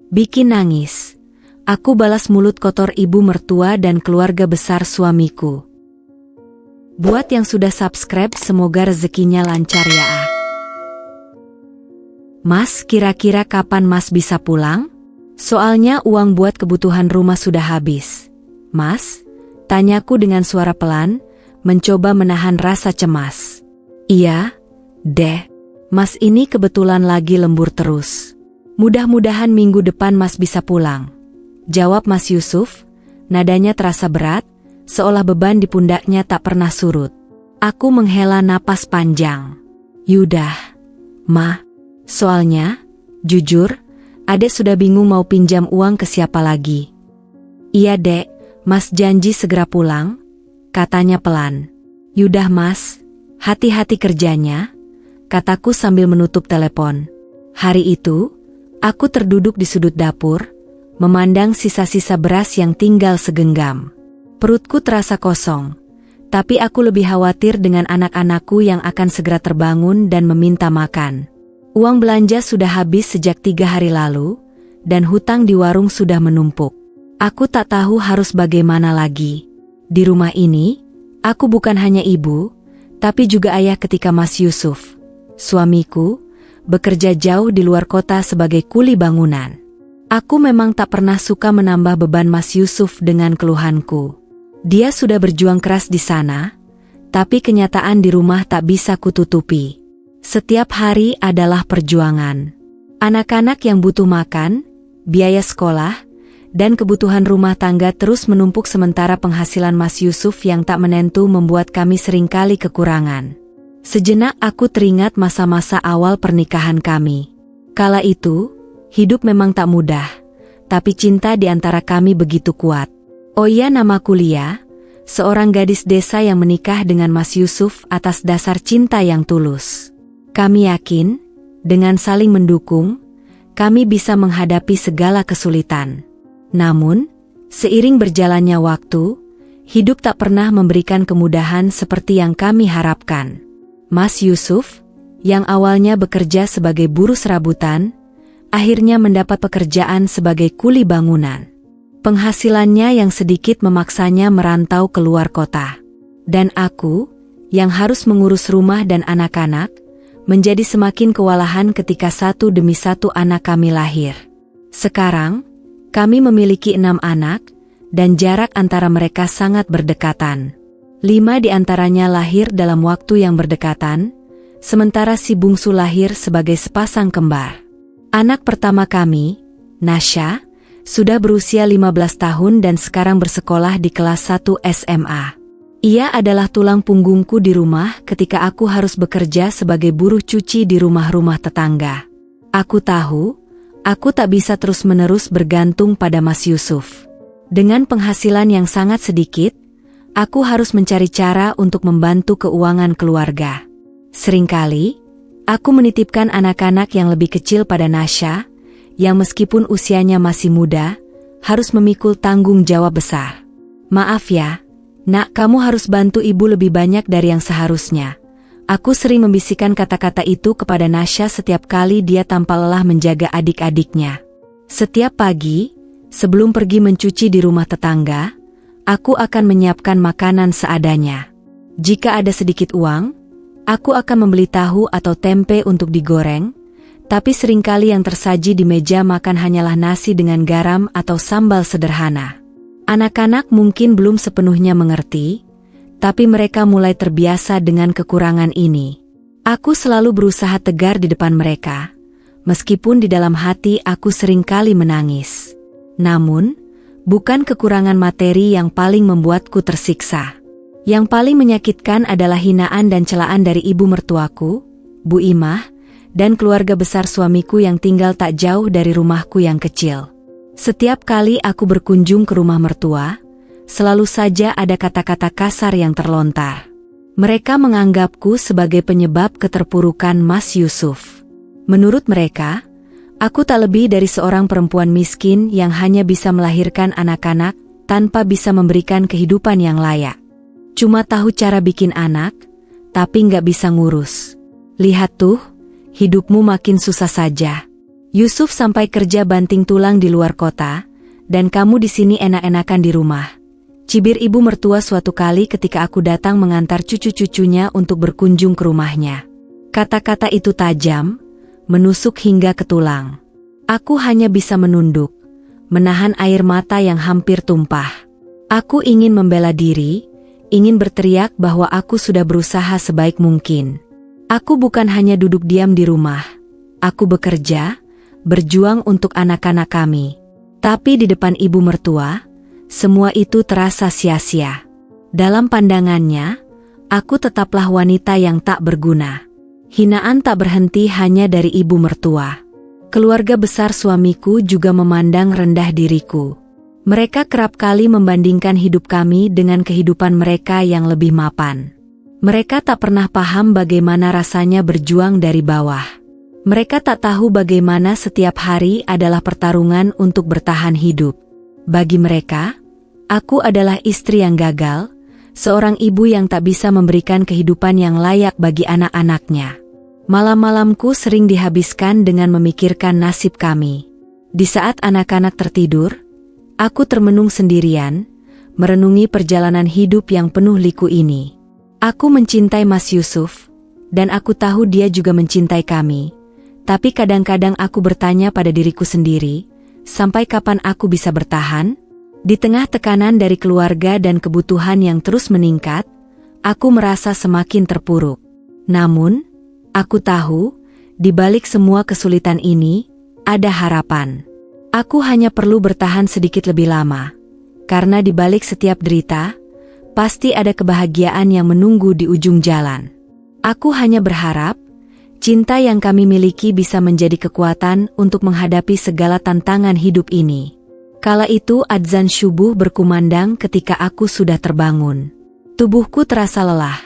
bikin nangis. Aku balas mulut kotor ibu mertua dan keluarga besar suamiku. Buat yang sudah subscribe, semoga rezekinya lancar ya. Mas, kira-kira kapan Mas bisa pulang? Soalnya uang buat kebutuhan rumah sudah habis. Mas, tanyaku dengan suara pelan, mencoba menahan rasa cemas. Iya, Deh. Mas ini kebetulan lagi lembur terus. Mudah-mudahan minggu depan Mas bisa pulang. Jawab Mas Yusuf, nadanya terasa berat, seolah beban di pundaknya tak pernah surut. Aku menghela napas panjang. Yudah, Ma. Soalnya, jujur, Adek sudah bingung mau pinjam uang ke siapa lagi. Iya Dek, Mas janji segera pulang, katanya pelan. Yudah Mas, hati-hati kerjanya, kataku sambil menutup telepon. Hari itu, aku terduduk di sudut dapur, memandang sisa-sisa beras yang tinggal segenggam. Perutku terasa kosong, tapi aku lebih khawatir dengan anak-anakku yang akan segera terbangun dan meminta makan. Uang belanja sudah habis sejak 3 hari lalu, dan hutang di warung sudah menumpuk. Aku tak tahu harus bagaimana lagi. Di rumah ini, aku bukan hanya ibu, tapi juga ayah ketika Mas Yusuf, suamiku, bekerja jauh di luar kota sebagai kuli bangunan. Aku memang tak pernah suka menambah beban Mas Yusuf dengan keluhanku. Dia sudah berjuang keras di sana, tapi kenyataan di rumah tak bisa kututupi. Setiap hari adalah perjuangan. Anak-anak yang butuh makan, biaya sekolah, dan kebutuhan rumah tangga terus menumpuk sementara penghasilan Mas Yusuf yang tak menentu membuat kami seringkali kekurangan. Sejenak aku teringat masa-masa awal pernikahan kami. Kala itu, hidup memang tak mudah, tapi cinta di antara kami begitu kuat. Oh iya, namaku Lia, seorang gadis desa yang menikah dengan Mas Yusuf atas dasar cinta yang tulus. Kami yakin, dengan saling mendukung, kami bisa menghadapi segala kesulitan. Namun, seiring berjalannya waktu, hidup tak pernah memberikan kemudahan seperti yang kami harapkan. Mas Yusuf, yang awalnya bekerja sebagai buruh serabutan, akhirnya mendapat pekerjaan sebagai kuli bangunan. Penghasilannya yang sedikit memaksanya merantau keluar kota. Dan aku, yang harus mengurus rumah dan anak-anak, menjadi semakin kewalahan ketika satu demi satu anak kami lahir. Sekarang, kami memiliki 6 anak, dan jarak antara mereka sangat berdekatan. 5 di antaranya lahir dalam waktu yang berdekatan, sementara si bungsu lahir sebagai sepasang kembar. Anak pertama kami, Nasya, sudah berusia 15 tahun dan sekarang bersekolah di kelas 1 SMA. Ia adalah tulang punggungku di rumah ketika aku harus bekerja sebagai buruh cuci di rumah-rumah tetangga. Aku tahu, aku tak bisa terus-menerus bergantung pada Mas Yusuf. Dengan penghasilan yang sangat sedikit, aku harus mencari cara untuk membantu keuangan keluarga. Seringkali, aku menitipkan anak-anak yang lebih kecil pada Nasya, yang meskipun usianya masih muda, harus memikul tanggung jawab besar. Maaf ya, Nak, kamu harus bantu ibu lebih banyak dari yang seharusnya. Aku sering membisikkan kata-kata itu kepada Nasya setiap kali dia tanpa lelah menjaga adik-adiknya. Setiap pagi, sebelum pergi mencuci di rumah tetangga, aku akan menyiapkan makanan seadanya. Jika ada sedikit uang, aku akan membeli tahu atau tempe untuk digoreng, tapi seringkali yang tersaji di meja makan hanyalah nasi dengan garam atau sambal sederhana. Anak-anak mungkin belum sepenuhnya mengerti, tapi mereka mulai terbiasa dengan kekurangan ini. Aku selalu berusaha tegar di depan mereka, meskipun di dalam hati aku seringkali menangis. Namun, bukan kekurangan materi yang paling membuatku tersiksa. Yang paling menyakitkan adalah hinaan dan celaan dari ibu mertuaku, Bu Imah, dan keluarga besar suamiku yang tinggal tak jauh dari rumahku yang kecil. Setiap kali aku berkunjung ke rumah mertua, selalu saja ada kata-kata kasar yang terlontar. Mereka menganggapku sebagai penyebab keterpurukan Mas Yusuf. Menurut mereka, aku tak lebih dari seorang perempuan miskin yang hanya bisa melahirkan anak-anak tanpa bisa memberikan kehidupan yang layak. Cuma tahu cara bikin anak, tapi nggak bisa ngurus. Lihat tuh, hidupmu makin susah saja. Yusuf sampai kerja banting tulang di luar kota, dan kamu di sini enak-enakan di rumah. Cibir ibu mertua suatu kali ketika aku datang mengantar cucu-cucunya untuk berkunjung ke rumahnya. Kata-kata itu tajam, menusuk hingga ke tulang. Aku hanya bisa menunduk, menahan air mata yang hampir tumpah. Aku ingin membela diri, ingin berteriak bahwa aku sudah berusaha sebaik mungkin. Aku bukan hanya duduk diam di rumah. Aku bekerja, berjuang untuk anak-anak kami. Tapi di depan ibu mertua, semua itu terasa sia-sia. Dalam pandangannya, aku tetaplah wanita yang tak berguna. Hinaan tak berhenti hanya dari ibu mertua. Keluarga besar suamiku juga memandang rendah diriku. Mereka kerap kali membandingkan hidup kami dengan kehidupan mereka yang lebih mapan. Mereka tak pernah paham bagaimana rasanya berjuang dari bawah. Mereka tak tahu bagaimana setiap hari adalah pertarungan untuk bertahan hidup. Bagi mereka, aku adalah istri yang gagal, seorang ibu yang tak bisa memberikan kehidupan yang layak bagi anak-anaknya. Malam-malamku sering dihabiskan dengan memikirkan nasib kami. Di saat anak-anak tertidur, aku termenung sendirian, merenungi perjalanan hidup yang penuh liku ini. Aku mencintai Mas Yusuf, dan aku tahu dia juga mencintai kami. Tapi kadang-kadang aku bertanya pada diriku sendiri, sampai kapan aku bisa bertahan? Di tengah tekanan dari keluarga dan kebutuhan yang terus meningkat, aku merasa semakin terpuruk. Namun, aku tahu, di balik semua kesulitan ini, ada harapan. Aku hanya perlu bertahan sedikit lebih lama, karena di balik setiap derita, pasti ada kebahagiaan yang menunggu di ujung jalan. Aku hanya berharap, cinta yang kami miliki bisa menjadi kekuatan untuk menghadapi segala tantangan hidup ini. Kala itu adzan syubuh berkumandang ketika aku sudah terbangun. Tubuhku terasa lelah,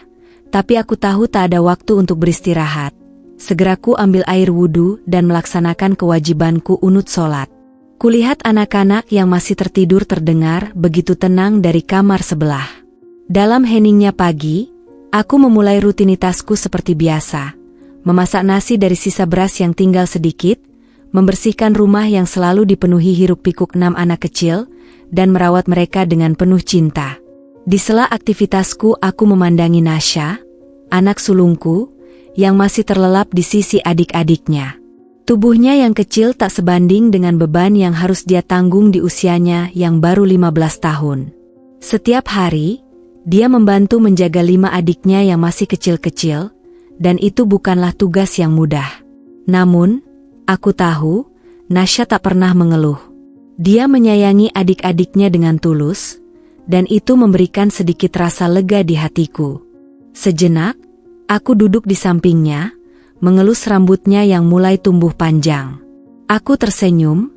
tapi aku tahu tak ada waktu untuk beristirahat. Segera ku ambil air wudhu dan melaksanakan kewajibanku unut sholat. Kulihat anak-anak yang masih tertidur terdengar begitu tenang dari kamar sebelah. Dalam heningnya pagi, aku memulai rutinitasku seperti biasa. Memasak nasi dari sisa beras yang tinggal sedikit, membersihkan rumah yang selalu dipenuhi hiruk-pikuk 6 anak kecil, dan merawat mereka dengan penuh cinta. Di sela aktivitasku aku memandangi Nasya, anak sulungku, yang masih terlelap di sisi adik-adiknya. Tubuhnya yang kecil tak sebanding dengan beban yang harus dia tanggung di usianya yang baru 15 tahun. Setiap hari, dia membantu menjaga 5 adiknya yang masih kecil-kecil, dan itu bukanlah tugas yang mudah. Namun, aku tahu, Nasya tak pernah mengeluh. Dia menyayangi adik-adiknya dengan tulus, dan itu memberikan sedikit rasa lega di hatiku. Sejenak, aku duduk di sampingnya, mengelus rambutnya yang mulai tumbuh panjang. Aku tersenyum,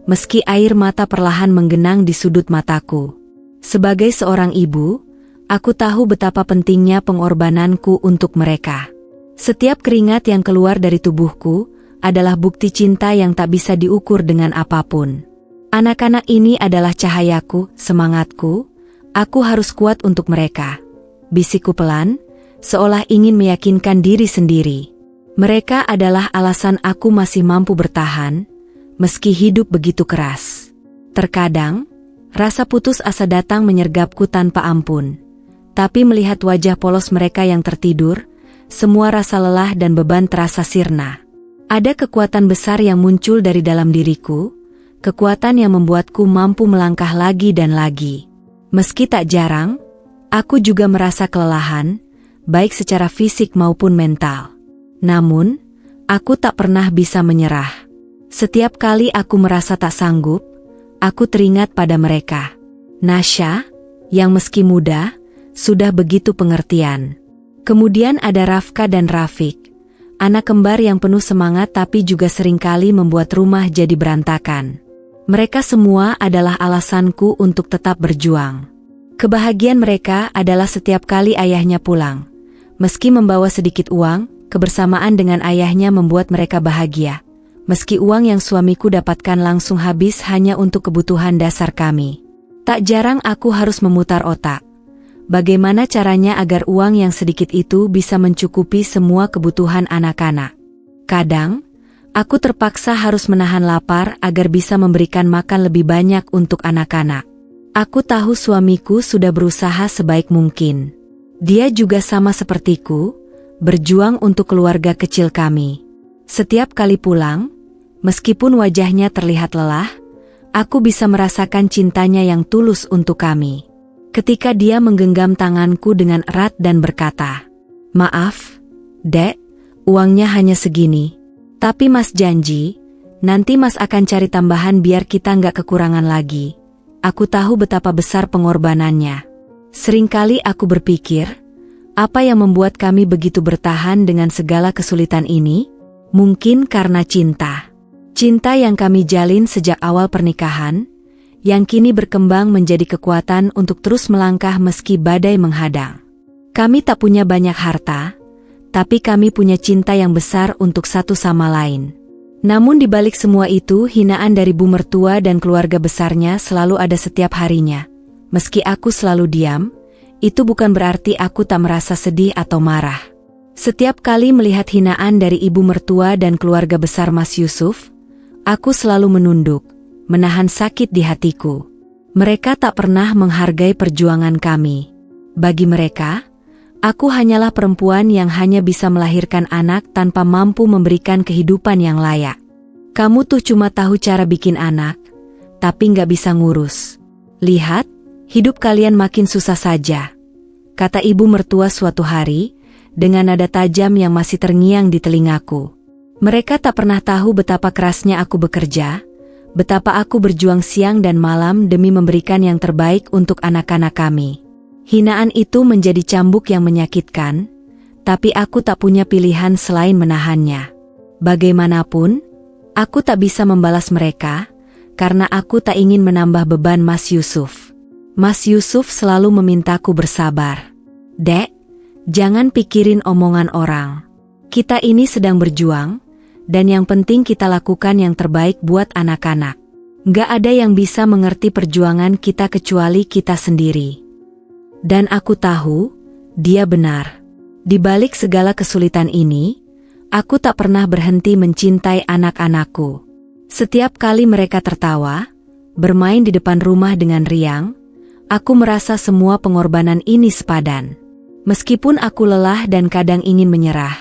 meski air mata perlahan menggenang di sudut mataku. Sebagai seorang ibu, aku tahu betapa pentingnya pengorbananku untuk mereka. Setiap keringat yang keluar dari tubuhku adalah bukti cinta yang tak bisa diukur dengan apapun. Anak-anak ini adalah cahayaku, semangatku, aku harus kuat untuk mereka. Bisikku pelan, seolah ingin meyakinkan diri sendiri. Mereka adalah alasan aku masih mampu bertahan, meski hidup begitu keras. Terkadang, rasa putus asa datang menyergapku tanpa ampun. Tapi melihat wajah polos mereka yang tertidur, semua rasa lelah dan beban terasa sirna. Ada kekuatan besar yang muncul dari dalam diriku, kekuatan yang membuatku mampu melangkah lagi dan lagi. Meski tak jarang, aku juga merasa kelelahan, baik secara fisik maupun mental. Namun, aku tak pernah bisa menyerah. Setiap kali aku merasa tak sanggup, aku teringat pada mereka. Nasya, yang meski muda, sudah begitu pengertian. Kemudian ada Rafka dan Rafik, anak kembar yang penuh semangat tapi juga seringkali membuat rumah jadi berantakan. Mereka semua adalah alasanku untuk tetap berjuang. Kebahagiaan mereka adalah setiap kali ayahnya pulang. Meski membawa sedikit uang, kebersamaan dengan ayahnya membuat mereka bahagia. Meski uang yang suamiku dapatkan langsung habis hanya untuk kebutuhan dasar kami. Tak jarang aku harus memutar otak. Bagaimana caranya agar uang yang sedikit itu bisa mencukupi semua kebutuhan anak-anak? Kadang, Aku terpaksa harus menahan lapar agar bisa memberikan makan lebih banyak untuk anak-anak. Aku tahu suamiku sudah berusaha sebaik mungkin. Dia juga sama sepertiku, berjuang untuk keluarga kecil kami. Setiap kali pulang, meskipun wajahnya terlihat lelah, aku bisa merasakan cintanya yang tulus untuk kami. Ketika dia menggenggam tanganku dengan erat dan berkata, "Maaf, Dek, uangnya hanya segini. Tapi Mas janji, nanti Mas akan cari tambahan biar kita nggak kekurangan lagi." Aku tahu betapa besar pengorbanannya. Seringkali aku berpikir, apa yang membuat kami begitu bertahan dengan segala kesulitan ini? Mungkin karena cinta. Cinta yang kami jalin sejak awal pernikahan, yang kini berkembang menjadi kekuatan untuk terus melangkah meski badai menghadang. Kami tak punya banyak harta, tapi kami punya cinta yang besar untuk satu sama lain. Namun di balik semua itu, hinaan dari bu mertua dan keluarga besarnya selalu ada setiap harinya. Meski aku selalu diam, itu bukan berarti aku tak merasa sedih atau marah. Setiap kali melihat hinaan dari ibu mertua dan keluarga besar Mas Yusuf, aku selalu menunduk, menahan sakit di hatiku. Mereka tak pernah menghargai perjuangan kami. Bagi mereka, aku hanyalah perempuan yang hanya bisa melahirkan anak tanpa mampu memberikan kehidupan yang layak. Kamu tuh cuma tahu cara bikin anak, tapi nggak bisa ngurus. Lihat, hidup kalian makin susah saja, kata ibu mertua suatu hari, dengan nada tajam yang masih terngiang di telingaku. Mereka tak pernah tahu betapa kerasnya aku bekerja, betapa aku berjuang siang dan malam demi memberikan yang terbaik untuk anak-anak kami. Hinaan itu menjadi cambuk yang menyakitkan, tapi aku tak punya pilihan selain menahannya. Bagaimanapun, aku tak bisa membalas mereka, karena aku tak ingin menambah beban Mas Yusuf. Mas Yusuf selalu memintaku bersabar. "Dek, jangan pikirin omongan orang. Kita ini sedang berjuang, dan yang penting kita lakukan yang terbaik buat anak-anak. Nggak ada yang bisa mengerti perjuangan kita kecuali kita sendiri." Dan aku tahu, dia benar. Di balik segala kesulitan ini, aku tak pernah berhenti mencintai anak-anakku. Setiap kali mereka tertawa, bermain di depan rumah dengan riang, aku merasa semua pengorbanan ini sepadan. Meskipun aku lelah dan kadang ingin menyerah,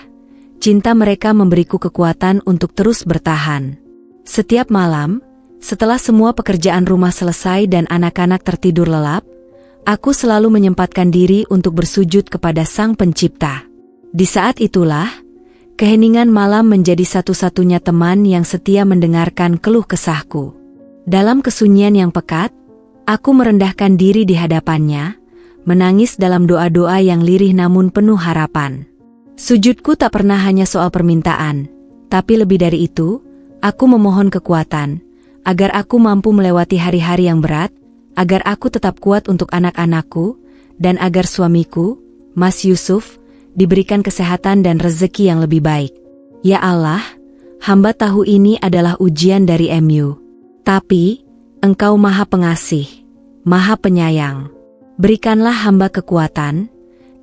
cinta mereka memberiku kekuatan untuk terus bertahan. Setiap malam, setelah semua pekerjaan rumah selesai dan anak-anak tertidur lelap, aku selalu menyempatkan diri untuk bersujud kepada Sang Pencipta. Di saat itulah, keheningan malam menjadi satu-satunya teman yang setia mendengarkan keluh kesahku. Dalam kesunyian yang pekat, aku merendahkan diri di hadapannya, menangis dalam doa-doa yang lirih namun penuh harapan. Sujudku tak pernah hanya soal permintaan, tapi lebih dari itu, aku memohon kekuatan, agar aku mampu melewati hari-hari yang berat, agar aku tetap kuat untuk anak-anakku, dan agar suamiku, Mas Yusuf, diberikan kesehatan dan rezeki yang lebih baik. Ya Allah, hamba tahu ini adalah ujian dari MU. Tapi, Engkau Maha Pengasih, Maha Penyayang. Berikanlah hamba kekuatan,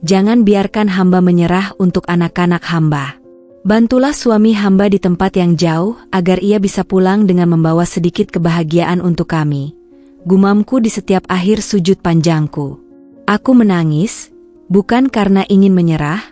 jangan biarkan hamba menyerah untuk anak-anak hamba. Bantulah suami hamba di tempat yang jauh agar ia bisa pulang dengan membawa sedikit kebahagiaan untuk kami. Gumamku di setiap akhir sujud panjangku. Aku menangis, bukan karena ingin menyerah,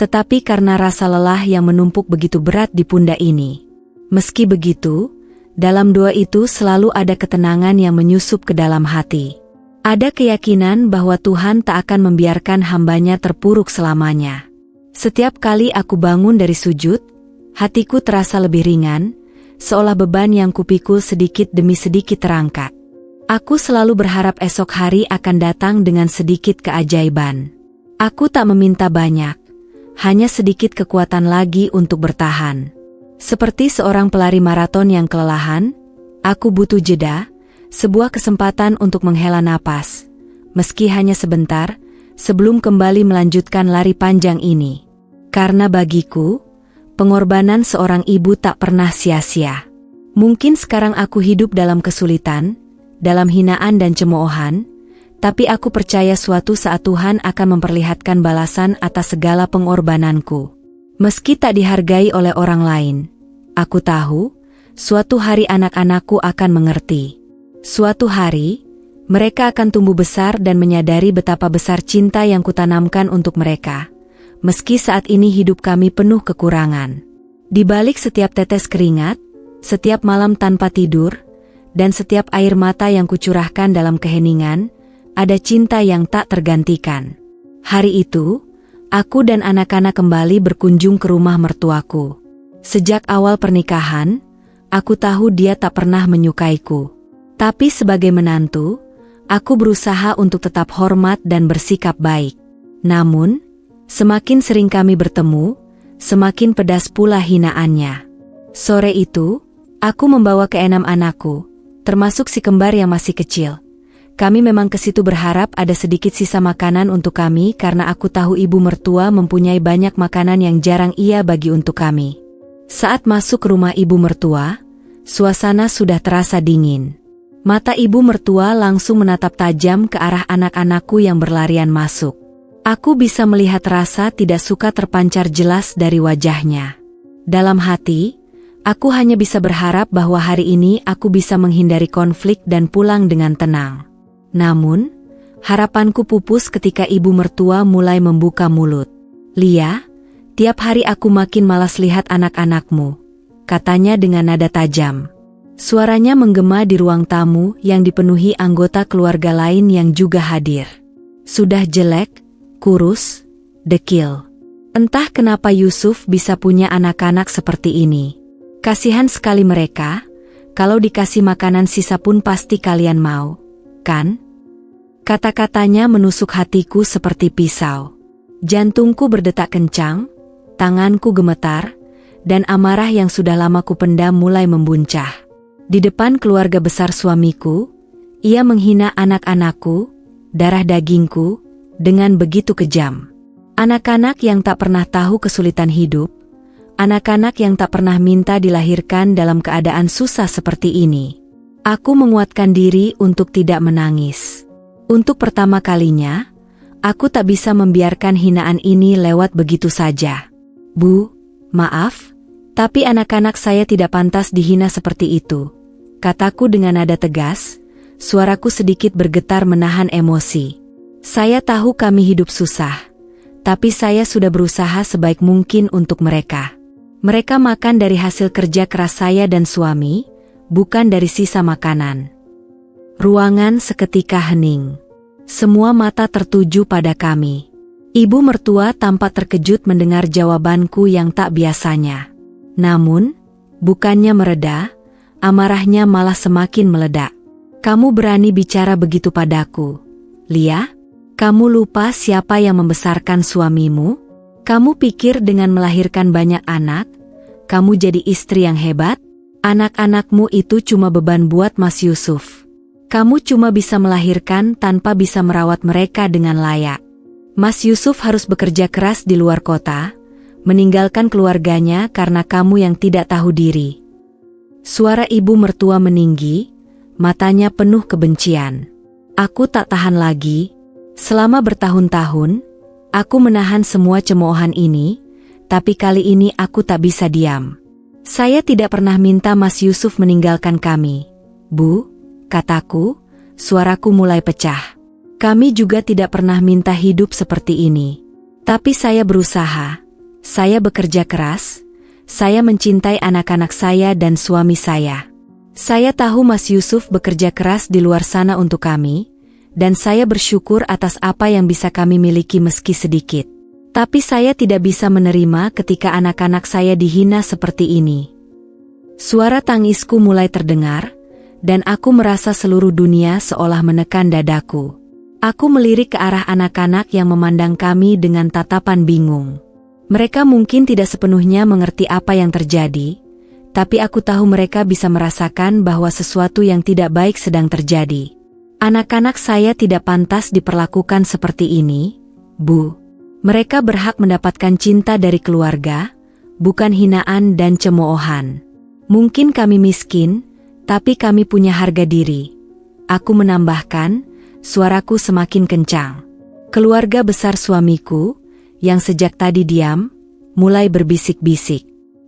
tetapi karena rasa lelah yang menumpuk begitu berat di pundak ini. Meski begitu, dalam doa itu selalu ada ketenangan yang menyusup ke dalam hati. Ada keyakinan bahwa Tuhan tak akan membiarkan hambanya terpuruk selamanya. Setiap kali aku bangun dari sujud, hatiku terasa lebih ringan, seolah beban yang kupikul sedikit demi sedikit terangkat. Aku selalu berharap esok hari akan datang dengan sedikit keajaiban. Aku tak meminta banyak, hanya sedikit kekuatan lagi untuk bertahan. Seperti seorang pelari maraton yang kelelahan, aku butuh jeda, sebuah kesempatan untuk menghela napas, meski hanya sebentar, sebelum kembali melanjutkan lari panjang ini. Karena bagiku, pengorbanan seorang ibu tak pernah sia-sia. Mungkin sekarang aku hidup dalam kesulitan, dalam hinaan dan cemoohan, tapi aku percaya suatu saat Tuhan akan memperlihatkan balasan atas segala pengorbananku. Meski tak dihargai oleh orang lain, Aku tahu, suatu hari anak-anakku akan mengerti. Suatu hari, mereka akan tumbuh besar dan menyadari betapa besar cinta yang kutanamkan untuk mereka. Meski saat ini hidup kami penuh kekurangan. Di balik setiap tetes keringat, setiap malam tanpa tidur, dan setiap air mata yang kucurahkan dalam keheningan, ada cinta yang tak tergantikan. Hari itu, aku dan anak-anak kembali berkunjung ke rumah mertuaku. Sejak awal pernikahan, aku tahu dia tak pernah menyukaiku. Tapi sebagai menantu, aku berusaha untuk tetap hormat dan bersikap baik. Namun, semakin sering kami bertemu, semakin pedas pula hinaannya. Sore itu, aku membawa keenam anakku, termasuk si kembar yang masih kecil. Kami memang ke situ berharap ada sedikit sisa makanan untuk kami karena aku tahu ibu mertua mempunyai banyak makanan yang jarang ia bagi untuk kami. Saat masuk ke rumah ibu mertua, suasana sudah terasa dingin. Mata ibu mertua langsung menatap tajam ke arah anak-anakku yang berlarian masuk. Aku bisa melihat rasa tidak suka terpancar jelas dari wajahnya. Dalam hati, aku hanya bisa berharap bahwa hari ini aku bisa menghindari konflik dan pulang dengan tenang. Namun, harapanku pupus ketika ibu mertua mulai membuka mulut. "Lia, tiap hari aku makin malas lihat anak-anakmu," katanya dengan nada tajam. Suaranya menggema di ruang tamu yang dipenuhi anggota keluarga lain yang juga hadir. Sudah jelek, kurus, dekil. Entah kenapa Yusuf bisa punya anak-anak seperti ini. Kasihan sekali mereka, kalau dikasih makanan sisa pun pasti kalian mau, kan? Kata-katanya menusuk hatiku seperti pisau. Jantungku berdetak kencang, tanganku gemetar, dan amarah yang sudah lama kupendam mulai membuncah. Di depan keluarga besar suamiku, ia menghina anak-anakku, darah dagingku, dengan begitu kejam. Anak-anak yang tak pernah tahu kesulitan hidup, anak-anak yang tak pernah minta dilahirkan dalam keadaan susah seperti ini. Aku menguatkan diri untuk tidak menangis. Untuk pertama kalinya, aku tak bisa membiarkan hinaan ini lewat begitu saja. "Bu, maaf, tapi anak-anak saya tidak pantas dihina seperti itu," kataku dengan nada tegas, suaraku sedikit bergetar menahan emosi. "Saya tahu kami hidup susah, tapi saya sudah berusaha sebaik mungkin untuk mereka. Mereka makan dari hasil kerja keras saya dan suami, bukan dari sisa makanan." Ruangan seketika hening. Semua mata tertuju pada kami. Ibu mertua tampak terkejut mendengar jawabanku yang tak biasanya. Namun, bukannya mereda, amarahnya malah semakin meledak. "Kamu berani bicara begitu padaku, Lia? Kamu lupa siapa yang membesarkan suamimu? Kamu pikir dengan melahirkan banyak anak, kamu jadi istri yang hebat? Anak-anakmu itu cuma beban buat Mas Yusuf. Kamu cuma bisa melahirkan tanpa bisa merawat mereka dengan layak. Mas Yusuf harus bekerja keras di luar kota, meninggalkan keluarganya karena kamu yang tidak tahu diri." Suara ibu mertua meninggi, matanya penuh kebencian. Aku tak tahan lagi. Selama bertahun-tahun, aku menahan semua cemoohan ini, tapi kali ini aku tak bisa diam. "Saya tidak pernah minta Mas Yusuf meninggalkan kami, Bu," kataku, suaraku mulai pecah. "Kami juga tidak pernah minta hidup seperti ini. Tapi saya berusaha, saya bekerja keras, saya mencintai anak-anak saya dan suami saya. Saya tahu Mas Yusuf bekerja keras di luar sana untuk kami, dan saya bersyukur atas apa yang bisa kami miliki meski sedikit. Tapi saya tidak bisa menerima ketika anak-anak saya dihina seperti ini." Suara tangisku mulai terdengar, dan aku merasa seluruh dunia seolah menekan dadaku. Aku melirik ke arah anak-anak yang memandang kami dengan tatapan bingung. Mereka mungkin tidak sepenuhnya mengerti apa yang terjadi, tapi aku tahu mereka bisa merasakan bahwa sesuatu yang tidak baik sedang terjadi. "Anak-anak saya tidak pantas diperlakukan seperti ini, Bu. Mereka berhak mendapatkan cinta dari keluarga, bukan hinaan dan cemoohan. Mungkin kami miskin, tapi kami punya harga diri." Aku menambahkan, suaraku semakin kencang. Keluarga besar suamiku, yang sejak tadi diam, mulai berbisik-bisik.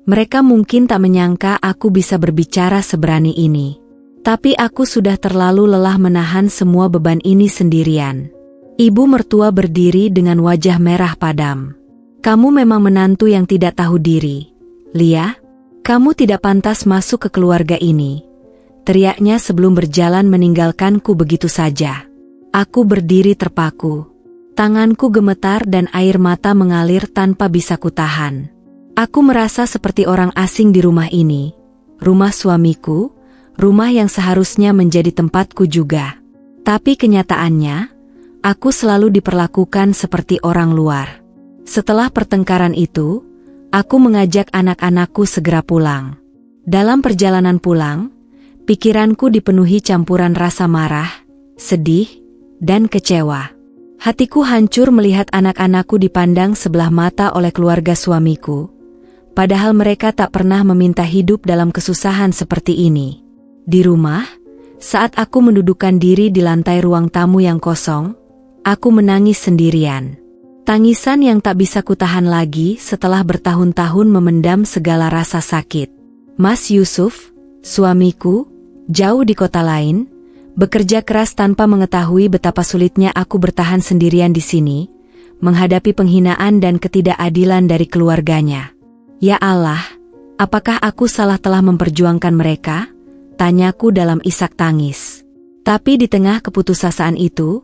Mereka mungkin tak menyangka aku bisa berbicara seberani ini. Tapi aku sudah terlalu lelah menahan semua beban ini sendirian. Ibu mertua berdiri dengan wajah merah padam. Kamu memang menantu yang tidak tahu diri. Lia, kamu tidak pantas masuk ke keluarga ini. Teriaknya sebelum berjalan meninggalkanku begitu saja. Aku berdiri terpaku. Tanganku gemetar dan air mata mengalir tanpa bisa kutahan. Aku merasa seperti orang asing di rumah ini. Rumah suamiku, rumah yang seharusnya menjadi tempatku juga. Tapi kenyataannya, aku selalu diperlakukan seperti orang luar. Setelah pertengkaran itu, aku mengajak anak-anakku segera pulang. Dalam perjalanan pulang, pikiranku dipenuhi campuran rasa marah, sedih, dan kecewa. Hatiku hancur melihat anak-anakku dipandang sebelah mata oleh keluarga suamiku. Padahal mereka tak pernah meminta hidup dalam kesusahan seperti ini. Di rumah, saat aku mendudukkan diri di lantai ruang tamu yang kosong, aku menangis sendirian. Tangisan yang tak bisa kutahan lagi setelah bertahun-tahun memendam segala rasa sakit. Mas Yusuf, suamiku, jauh di kota lain, bekerja keras tanpa mengetahui betapa sulitnya aku bertahan sendirian di sini, menghadapi penghinaan dan ketidakadilan dari keluarganya. Ya Allah, apakah aku salah telah memperjuangkan mereka? Tanyaku dalam isak tangis. Tapi di tengah keputusasaan itu,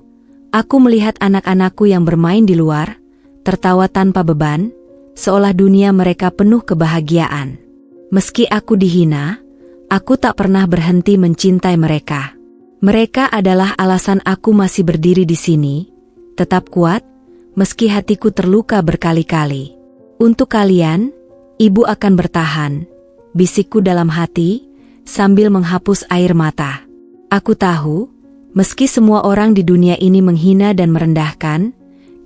aku melihat anak-anakku yang bermain di luar, tertawa tanpa beban, seolah dunia mereka penuh kebahagiaan. Meski aku dihina, aku tak pernah berhenti mencintai mereka. Mereka adalah alasan aku masih berdiri di sini, tetap kuat, meski hatiku terluka berkali-kali. Untuk kalian, Ibu akan bertahan, bisikku dalam hati, sambil menghapus air mata. Aku tahu, meski semua orang di dunia ini menghina dan merendahkan,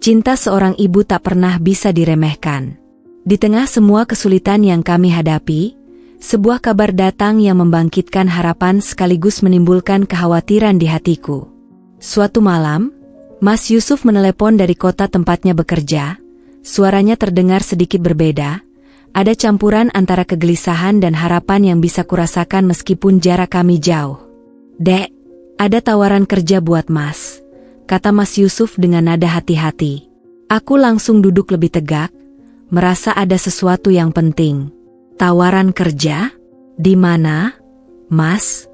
cinta seorang ibu tak pernah bisa diremehkan. Di tengah semua kesulitan yang kami hadapi, sebuah kabar datang yang membangkitkan harapan sekaligus menimbulkan kekhawatiran di hatiku. Suatu malam, Mas Yusuf menelepon dari kota tempatnya bekerja. Suaranya terdengar sedikit berbeda. Ada campuran antara kegelisahan dan harapan yang bisa kurasakan meskipun jarak kami jauh. "Dek, ada tawaran kerja buat Mas," kata Mas Yusuf dengan nada hati-hati. Aku langsung duduk lebih tegak, merasa ada sesuatu yang penting. "Tawaran kerja? Di mana, Mas?"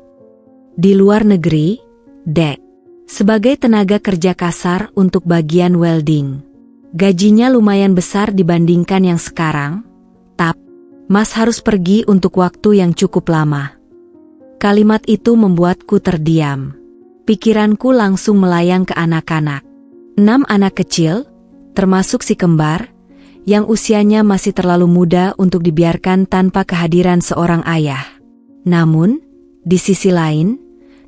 "Di luar negeri, Dek. Sebagai tenaga kerja kasar untuk bagian welding. Gajinya lumayan besar dibandingkan yang sekarang. Tapi, Mas harus pergi untuk waktu yang cukup lama." Kalimat itu membuatku terdiam. Pikiranku langsung melayang ke anak-anak. 6 anak kecil, termasuk si kembar, yang usianya masih terlalu muda untuk dibiarkan tanpa kehadiran seorang ayah. Namun, di sisi lain,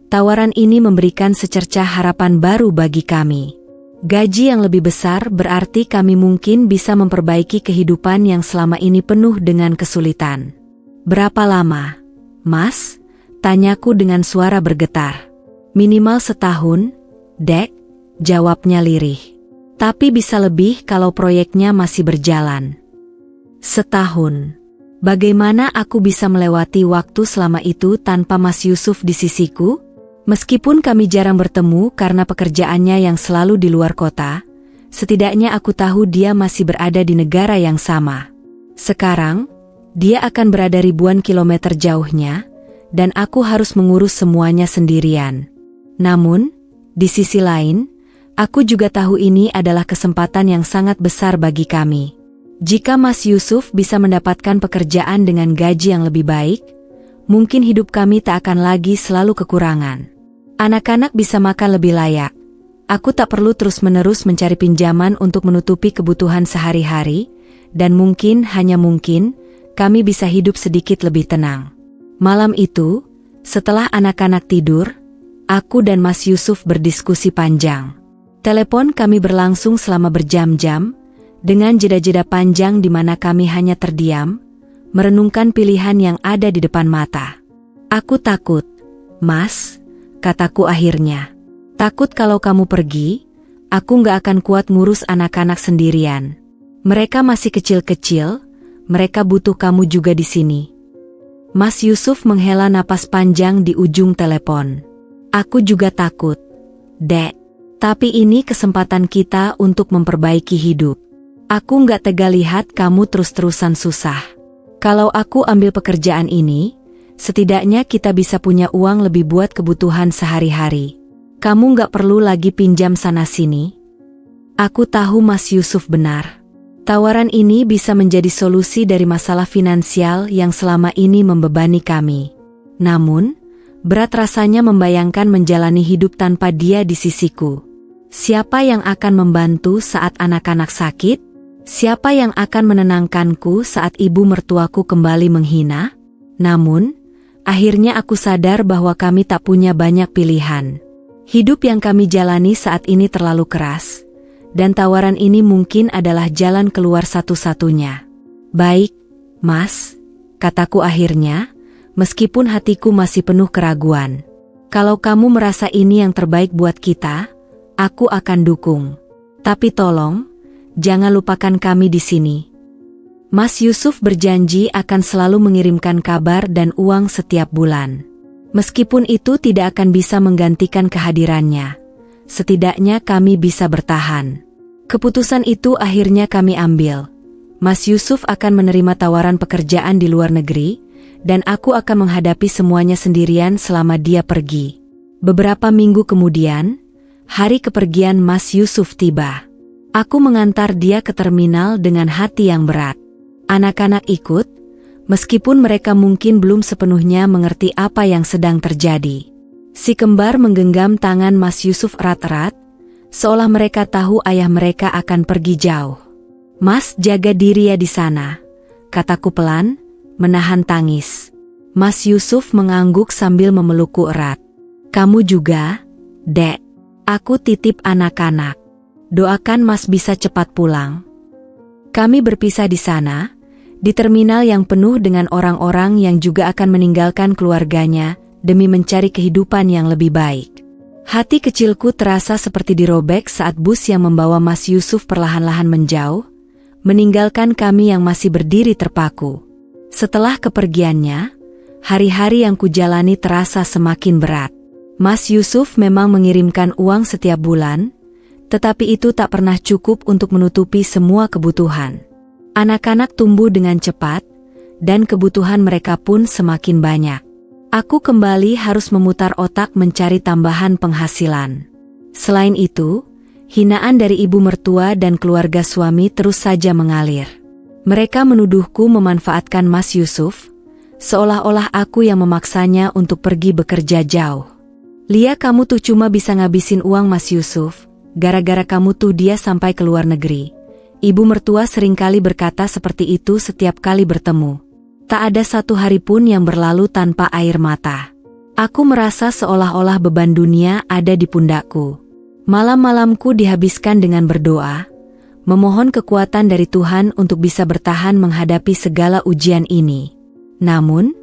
tawaran ini memberikan secercah harapan baru bagi kami. Gaji yang lebih besar berarti kami mungkin bisa memperbaiki kehidupan yang selama ini penuh dengan kesulitan. "Berapa lama, Mas?" tanyaku dengan suara bergetar. "Minimal setahun, Dek," jawabnya lirih. "Tapi bisa lebih kalau proyeknya masih berjalan." Setahun. Bagaimana aku bisa melewati waktu selama itu tanpa Mas Yusuf di sisiku? Meskipun kami jarang bertemu karena pekerjaannya yang selalu di luar kota, setidaknya aku tahu dia masih berada di negara yang sama. Sekarang, dia akan berada ribuan kilometer jauhnya, dan aku harus mengurus semuanya sendirian. Namun, di sisi lain, aku juga tahu ini adalah kesempatan yang sangat besar bagi kami. Jika Mas Yusuf bisa mendapatkan pekerjaan dengan gaji yang lebih baik, mungkin hidup kami tak akan lagi selalu kekurangan. Anak-anak bisa makan lebih layak. Aku tak perlu terus-menerus mencari pinjaman untuk menutupi kebutuhan sehari-hari, dan mungkin, hanya mungkin, kami bisa hidup sedikit lebih tenang. Malam itu, setelah anak-anak tidur, aku dan Mas Yusuf berdiskusi panjang. Telepon kami berlangsung selama berjam-jam, dengan jeda-jeda panjang di mana kami hanya terdiam, merenungkan pilihan yang ada di depan mata. "Aku takut, Mas," kataku akhirnya. "Takut kalau kamu pergi, aku nggak akan kuat ngurus anak-anak sendirian. Mereka masih kecil-kecil, mereka butuh kamu juga di sini. Mas Yusuf menghela napas panjang di ujung telepon. Aku juga takut, Dek. Tapi ini kesempatan kita untuk memperbaiki hidup. Aku nggak tega lihat kamu terus-terusan susah. Kalau aku ambil pekerjaan ini, setidaknya kita bisa punya uang lebih buat kebutuhan sehari-hari. Kamu nggak perlu lagi pinjam sana-sini. Aku tahu Mas Yusuf benar. Tawaran ini bisa menjadi solusi dari masalah finansial yang selama ini membebani kami. Namun, berat rasanya membayangkan menjalani hidup tanpa dia di sisiku. Siapa yang akan membantu saat anak-anak sakit? Siapa yang akan menenangkanku saat ibu mertuaku kembali menghina? Namun, akhirnya aku sadar bahwa kami tak punya banyak pilihan. Hidup yang kami jalani saat ini terlalu keras. Dan tawaran ini mungkin adalah jalan keluar satu-satunya. Baik, Mas, kataku akhirnya, meskipun hatiku masih penuh keraguan. Kalau kamu merasa ini yang terbaik buat kita, aku akan dukung. Tapi tolong, jangan lupakan kami di sini. Mas Yusuf berjanji akan selalu mengirimkan kabar dan uang setiap bulan. Meskipun itu tidak akan bisa menggantikan kehadirannya, setidaknya kami bisa bertahan. Keputusan itu akhirnya kami ambil. Mas Yusuf akan menerima tawaran pekerjaan di luar negeri, dan aku akan menghadapi semuanya sendirian selama dia pergi. Beberapa minggu kemudian, hari kepergian Mas Yusuf tiba. Aku mengantar dia ke terminal dengan hati yang berat. Anak-anak ikut, meskipun mereka mungkin belum sepenuhnya mengerti apa yang sedang terjadi. Si kembar menggenggam tangan Mas Yusuf erat-erat, seolah mereka tahu ayah mereka akan pergi jauh. Mas, jaga diri ya di sana, kataku pelan, menahan tangis. Mas Yusuf mengangguk sambil memelukku erat. Kamu juga, Dek. Aku titip anak-anak. Doakan Mas bisa cepat pulang. Kami berpisah di sana, di terminal yang penuh dengan orang-orang yang juga akan meninggalkan keluarganya demi mencari kehidupan yang lebih baik. Hati kecilku terasa seperti dirobek saat bus yang membawa Mas Yusuf perlahan-lahan menjauh, meninggalkan kami yang masih berdiri terpaku. Setelah kepergiannya, hari-hari yang kujalani terasa semakin berat. Mas Yusuf memang mengirimkan uang setiap bulan, tetapi itu tak pernah cukup untuk menutupi semua kebutuhan. Anak-anak tumbuh dengan cepat, dan kebutuhan mereka pun semakin banyak. Aku kembali harus memutar otak mencari tambahan penghasilan. Selain itu, hinaan dari ibu mertua dan keluarga suami terus saja mengalir. Mereka menuduhku memanfaatkan Mas Yusuf, seolah-olah aku yang memaksanya untuk pergi bekerja jauh. Lia, kamu tuh cuma bisa ngabisin uang Mas Yusuf, gara-gara kamu tuh dia sampai ke luar negeri. Ibu mertua seringkali berkata seperti itu setiap kali bertemu. Tak ada satu hari pun yang berlalu tanpa air mata. Aku merasa seolah-olah beban dunia ada di pundakku. Malam-malamku dihabiskan dengan berdoa, memohon kekuatan dari Tuhan untuk bisa bertahan menghadapi segala ujian ini. Namun,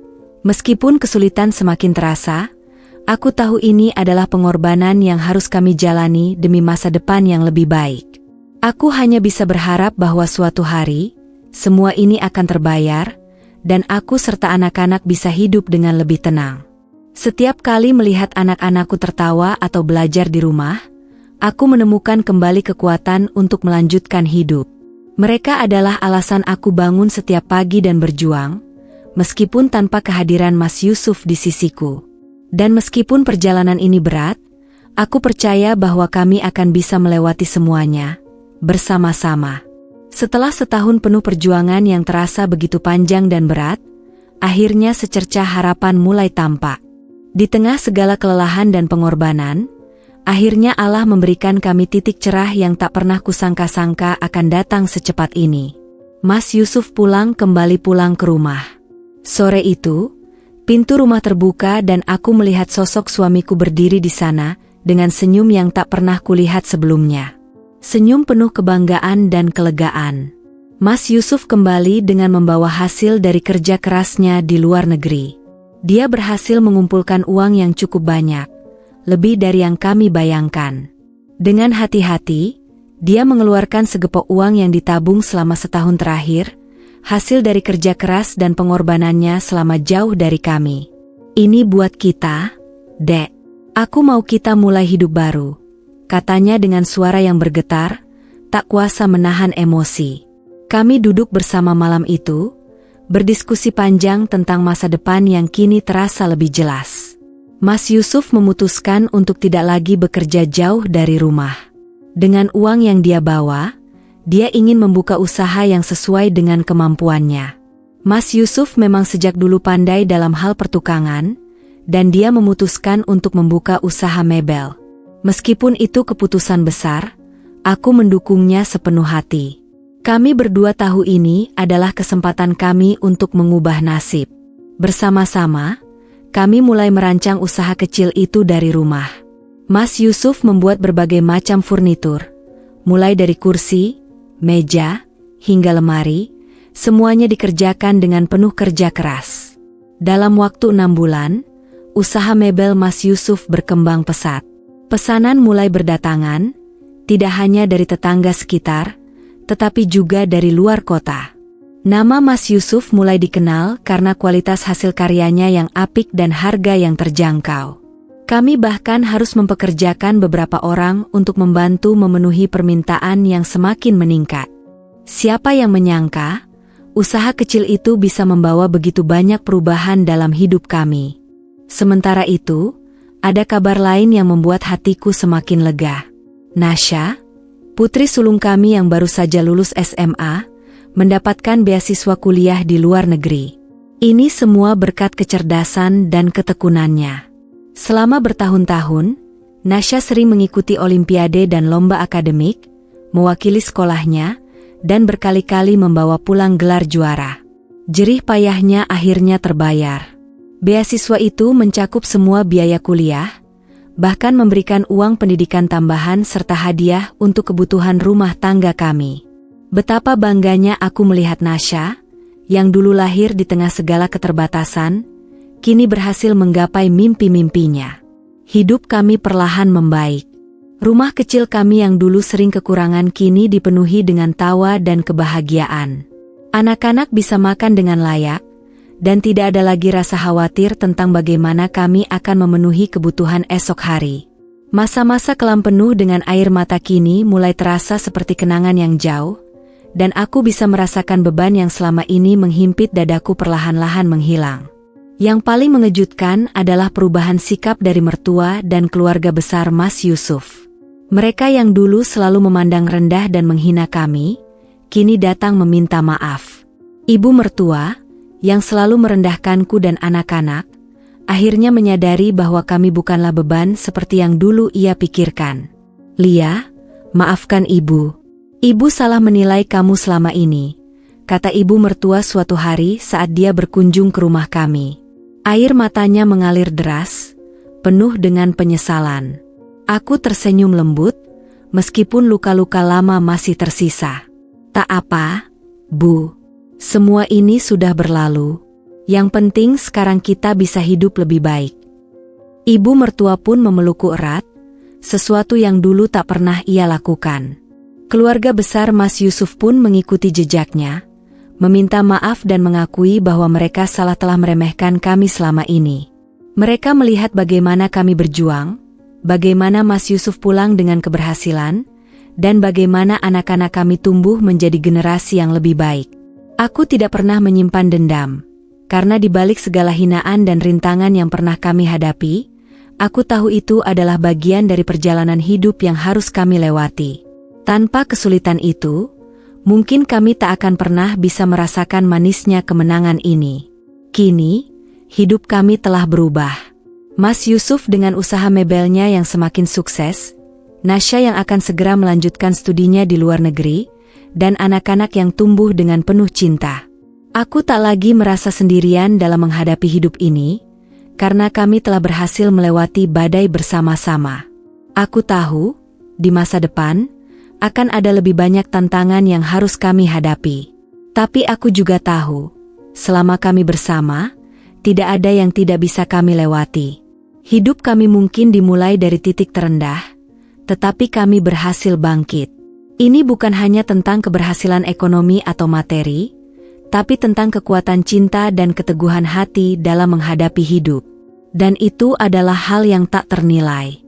meskipun kesulitan semakin terasa, aku tahu ini adalah pengorbanan yang harus kami jalani demi masa depan yang lebih baik. Aku hanya bisa berharap bahwa suatu hari, semua ini akan terbayar, dan aku serta anak-anak bisa hidup dengan lebih tenang. Setiap kali melihat anak-anakku tertawa atau belajar di rumah, aku menemukan kembali kekuatan untuk melanjutkan hidup. Mereka adalah alasan aku bangun setiap pagi dan berjuang, meskipun tanpa kehadiran Mas Yusuf di sisiku. Dan meskipun perjalanan ini berat, aku percaya bahwa kami akan bisa melewati semuanya, bersama-sama. Setelah setahun penuh perjuangan yang terasa begitu panjang dan berat, akhirnya secercah harapan mulai tampak. Di tengah segala kelelahan dan pengorbanan, akhirnya Allah memberikan kami titik cerah yang tak pernah kusangka-sangka akan datang secepat ini. Mas Yusuf kembali pulang ke rumah. Sore itu, pintu rumah terbuka dan aku melihat sosok suamiku berdiri di sana dengan senyum yang tak pernah kulihat sebelumnya. Senyum penuh kebanggaan dan kelegaan. Mas Yusuf kembali dengan membawa hasil dari kerja kerasnya di luar negeri. Dia berhasil mengumpulkan uang yang cukup banyak, lebih dari yang kami bayangkan. Dengan hati-hati, dia mengeluarkan segepok uang yang ditabung selama setahun terakhir, hasil dari kerja keras dan pengorbanannya selama jauh dari kami. Ini buat kita, Dek. Aku mau kita mulai hidup baru, katanya dengan suara yang bergetar, tak kuasa menahan emosi. Kami duduk bersama malam itu, berdiskusi panjang tentang masa depan yang kini terasa lebih jelas. Mas Yusuf memutuskan untuk tidak lagi bekerja jauh dari rumah. Dengan uang yang dia bawa, dia ingin membuka usaha yang sesuai dengan kemampuannya. Mas Yusuf memang sejak dulu pandai dalam hal pertukangan, dan dia memutuskan untuk membuka usaha mebel. Meskipun itu keputusan besar, aku mendukungnya sepenuh hati. Kami berdua tahu ini adalah kesempatan kami untuk mengubah nasib. Bersama-sama, kami mulai merancang usaha kecil itu dari rumah. Mas Yusuf membuat berbagai macam furnitur, mulai dari kursi, meja, hingga lemari, semuanya dikerjakan dengan penuh kerja keras. Dalam waktu 6 bulan, usaha mebel Mas Yusuf berkembang pesat. Pesanan mulai berdatangan, tidak hanya dari tetangga sekitar, tetapi juga dari luar kota. Nama Mas Yusuf mulai dikenal karena kualitas hasil karyanya yang apik dan harga yang terjangkau. Kami bahkan harus mempekerjakan beberapa orang untuk membantu memenuhi permintaan yang semakin meningkat. Siapa yang menyangka, usaha kecil itu bisa membawa begitu banyak perubahan dalam hidup kami. Sementara itu, ada kabar lain yang membuat hatiku semakin lega. Nasya, putri sulung kami yang baru saja lulus SMA, mendapatkan beasiswa kuliah di luar negeri. Ini semua berkat kecerdasan dan ketekunannya. Selama bertahun-tahun, Nasya sering mengikuti olimpiade dan lomba akademik, mewakili sekolahnya, dan berkali-kali membawa pulang gelar juara. Jerih payahnya akhirnya terbayar. Beasiswa itu mencakup semua biaya kuliah, bahkan memberikan uang pendidikan tambahan serta hadiah untuk kebutuhan rumah tangga kami. Betapa bangganya aku melihat Nasya, yang dulu lahir di tengah segala keterbatasan, kini berhasil menggapai mimpi-mimpinya. Hidup kami perlahan membaik. Rumah kecil kami yang dulu sering kekurangan kini dipenuhi dengan tawa dan kebahagiaan. Anak-anak bisa makan dengan layak, dan tidak ada lagi rasa khawatir tentang bagaimana kami akan memenuhi kebutuhan esok hari. Masa-masa kelam penuh dengan air mata kini mulai terasa seperti kenangan yang jauh, dan aku bisa merasakan beban yang selama ini menghimpit dadaku perlahan-lahan menghilang. Yang paling mengejutkan adalah perubahan sikap dari mertua dan keluarga besar Mas Yusuf. Mereka yang dulu selalu memandang rendah dan menghina kami, kini datang meminta maaf. Ibu mertua, yang selalu merendahkanku dan anak-anak, akhirnya menyadari bahwa kami bukanlah beban seperti yang dulu ia pikirkan. "Lia, maafkan ibu. Ibu salah menilai kamu selama ini," kata ibu mertua suatu hari saat dia berkunjung ke rumah kami. Air matanya mengalir deras, penuh dengan penyesalan. Aku tersenyum lembut, meskipun luka-luka lama masih tersisa. "Tak apa, Bu. Semua ini sudah berlalu. Yang penting sekarang kita bisa hidup lebih baik." Ibu mertua pun memelukku erat, sesuatu yang dulu tak pernah ia lakukan. Keluarga besar Mas Yusuf pun mengikuti jejaknya, meminta maaf dan mengakui bahwa mereka salah telah meremehkan kami selama ini. Mereka melihat bagaimana kami berjuang, bagaimana Mas Yusuf pulang dengan keberhasilan, dan bagaimana anak-anak kami tumbuh menjadi generasi yang lebih baik. Aku tidak pernah menyimpan dendam, karena di balik segala hinaan dan rintangan yang pernah kami hadapi, aku tahu itu adalah bagian dari perjalanan hidup yang harus kami lewati. Tanpa kesulitan itu, mungkin kami tak akan pernah bisa merasakan manisnya kemenangan ini. Kini, hidup kami telah berubah. Mas Yusuf dengan usaha mebelnya yang semakin sukses, Nasya yang akan segera melanjutkan studinya di luar negeri, dan anak-anak yang tumbuh dengan penuh cinta. Aku tak lagi merasa sendirian dalam menghadapi hidup ini, karena kami telah berhasil melewati badai bersama-sama. Aku tahu, di masa depan, akan ada lebih banyak tantangan yang harus kami hadapi. Tapi aku juga tahu, selama kami bersama, tidak ada yang tidak bisa kami lewati. Hidup kami mungkin dimulai dari titik terendah, tetapi kami berhasil bangkit. Ini bukan hanya tentang keberhasilan ekonomi atau materi, tapi tentang kekuatan cinta dan keteguhan hati dalam menghadapi hidup. Dan itu adalah hal yang tak ternilai.